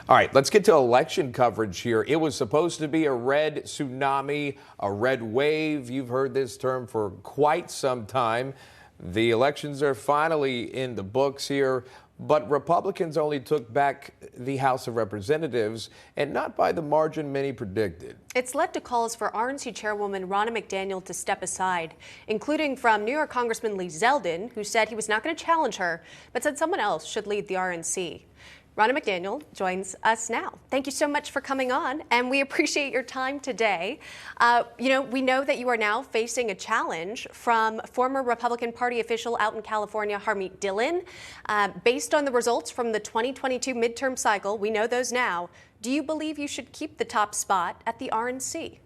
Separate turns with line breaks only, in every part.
All right, let's get to election coverage here. It was supposed to be a red tsunami, a red wave. You've heard this term for quite some time. The elections are finally in the books here, but Republicans only took back the House of Representatives, and not by the margin many predicted.
It's led to calls for RNC Chairwoman Ronna McDaniel to step aside, including from New York Congressman Lee Zeldin, who said he was not going to challenge her, but said someone else should lead the RNC. Ronna McDaniel joins us now. Thank you so much for coming on, and we appreciate your time today. We know that you are now facing a challenge from former Republican Party official out in California, Harmeet Dillon. Based on the results from the 2022 midterm cycle, we know those now. Do you believe you should keep the top spot at the RNC?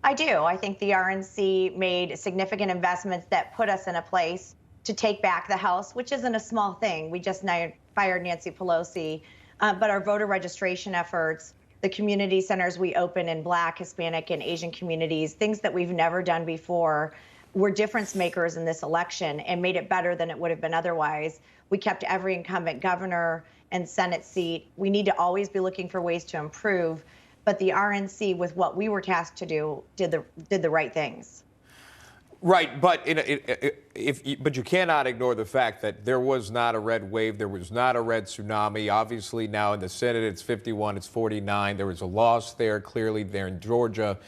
I do. I think the RNC made significant investments that put us in a place to take back the House, which isn't a small thing. We just fired Nancy Pelosi, but our voter registration efforts, the community centers we open in Black, Hispanic, and Asian communities, things that we've never done before, were difference makers in this election and made it better than it would have been otherwise. We kept every incumbent governor and Senate seat. We need to always be looking for ways to improve, but the RNC, with what we were tasked to do, did the right things.
Right, but but you cannot ignore the fact that there was not a red wave, there was not a red tsunami. Obviously, now in the Senate, it's 51, it's 49. There was a loss there, clearly there in Georgia.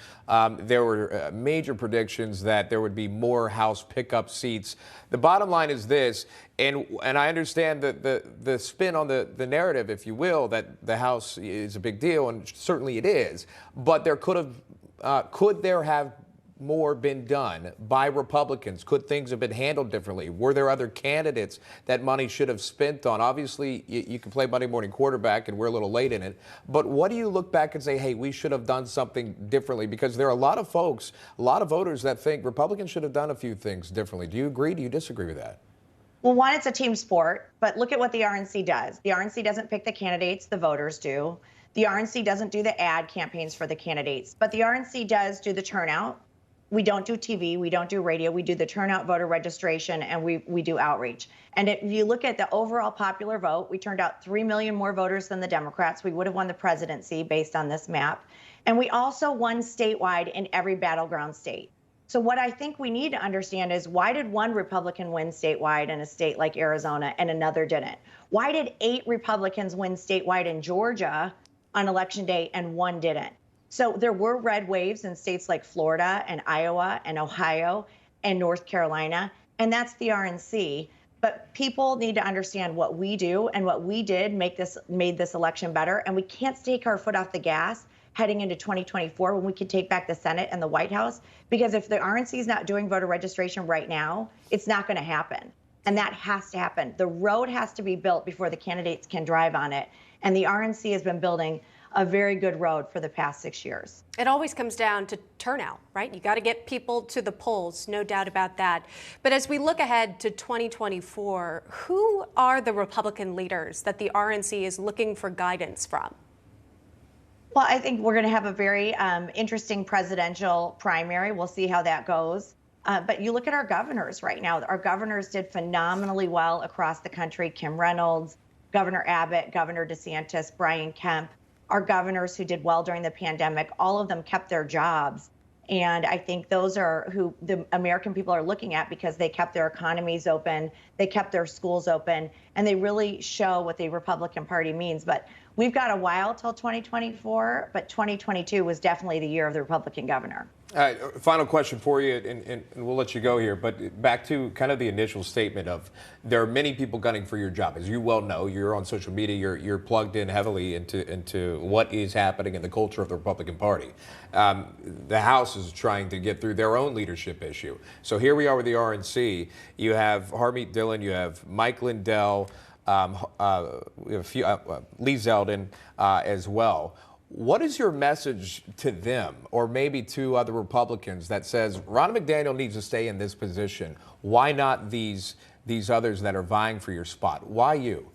There were major predictions that there would be more House pickup seats. The bottom line is this, and I understand the spin on the narrative, if you will, that the House is a big deal, and certainly it is. But there could there have more been done by Republicans? Could things have been handled differently? Were there other candidates that money should have spent on? Obviously, you can play Monday morning quarterback, and we're a little late in it. But what do you look back and say, hey, we should have done something differently? Because there are a lot of folks, a lot of voters that think Republicans should have done a few things differently. Do you agree? Do you disagree with that?
Well, one, it's a team sport, but look at what the RNC does. The RNC doesn't pick the candidates, the voters do. The RNC doesn't do the ad campaigns for the candidates, but the RNC does do the turnout. We don't do TV, we don't do radio, we do the turnout voter registration, and we do outreach. And if you look at the overall popular vote, we turned out 3 million more voters than the Democrats. We would have won the presidency based on this map. And we also won statewide in every battleground state. So what I think we need to understand is, why did one Republican win statewide in a state like Arizona and another didn't? Why did 8 Republicans win statewide in Georgia on election day and one didn't? So there were red waves in states like Florida and Iowa and Ohio and North Carolina, and that's the RNC. But people need to understand what we do and what we did made this election better. And we can't take our foot off the gas heading into 2024 when we can take back the Senate and the White House. Because if the RNC is not doing voter registration right now, it's not going to happen. And that has to happen. The road has to be built before the candidates can drive on it. And the RNC has been building a very good road for the past 6 years.
It always comes down to turnout, right? You got to get people to the polls, no doubt about that. But as we look ahead to 2024, who are the Republican leaders that the RNC is looking for guidance from?
Well, I think we're going to have a very interesting presidential primary. We'll see how that goes. But you look at our governors right now. Our governors did phenomenally well across the country. Kim Reynolds, Governor Abbott, Governor DeSantis, Brian Kemp. Our governors who did well during the pandemic, all of them kept their jobs. And I think those are who the American people are looking at, because they kept their economies open, they kept their schools open, and they really show what the Republican Party means. But we've got a while till 2024, but 2022 was definitely the year of the Republican governor.
All right, final question for you, and we'll let you go here, but back to kind of the initial statement of there are many people gunning for your job. As you well know, you're on social media, you're plugged in heavily into what is happening in the culture of the Republican Party. The House is trying to get through their own leadership issue. So here we are with the RNC. You have Harmeet Dillon, you have Mike Lindell, we have Lee Zeldin as well. What is your message to them, or maybe to other Republicans, that says Ronna McDaniel needs to stay in this position? Why not these others that are vying for your spot? Why you?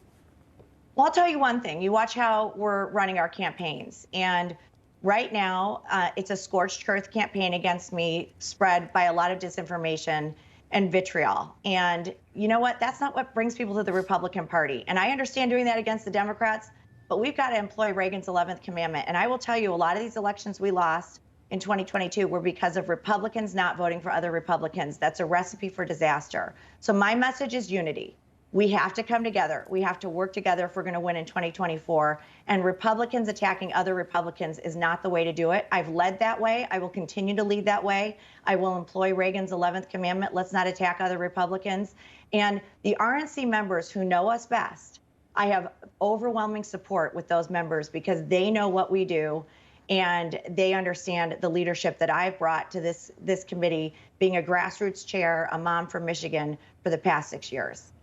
Well, I'll tell you one thing. You watch how we're running our campaigns. And right now, it's a scorched earth campaign against me, spread by a lot of disinformation and vitriol. And you know what? That's not what brings people to the Republican Party. And I understand doing that against the Democrats, but we've got to employ Reagan's 11th commandment. And I will tell you, a lot of these elections we lost in 2022 were because of Republicans not voting for other Republicans. That's a recipe for disaster. So my message is unity. We have to come together. We have to work together if we're going to win in 2024. And Republicans attacking other Republicans is not the way to do it. I've led that way. I will continue to lead that way. I will employ Reagan's 11th commandment. Let's not attack other Republicans. And the RNC members who know us best, I have overwhelming support with those members because they know what we do and they understand the leadership that I've brought to this committee, being a grassroots chair, a mom from Michigan for the past 6 years.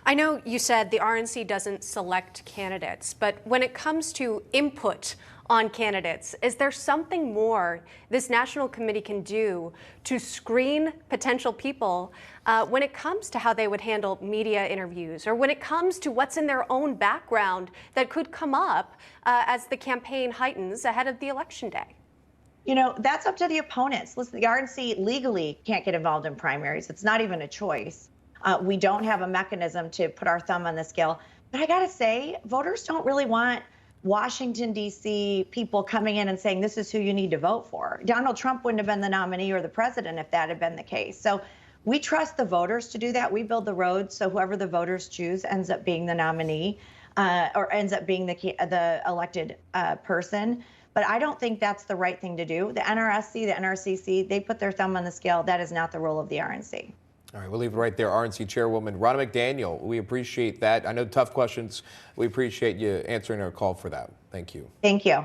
I know you said the RNC doesn't select candidates, but when it comes to input on candidates, is there something more this national committee can do to screen potential people when it comes to how they would handle media interviews, or when it comes to what's in their own background that could come up as the campaign heightens ahead of the election day?
You know, that's up to the opponents. Listen, the RNC legally can't get involved in primaries. It's not even a choice. We don't have a mechanism to put our thumb on the scale. But I got to say, voters don't really want Washington, D.C. people coming in and saying, this is who you need to vote for. Donald Trump wouldn't have been the nominee or the president if that had been the case. So we trust the voters to do that. We build the roads, so whoever the voters choose ends up being the nominee or ends up being the elected person. But I don't think that's the right thing to do. The NRSC, the NRCC, they put their thumb on the scale. That is not the role of the RNC.
All right, we'll leave it right there. RNC Chairwoman Ronna McDaniel, we appreciate that. I know tough questions. We appreciate you answering our call for that. Thank you.
Thank you.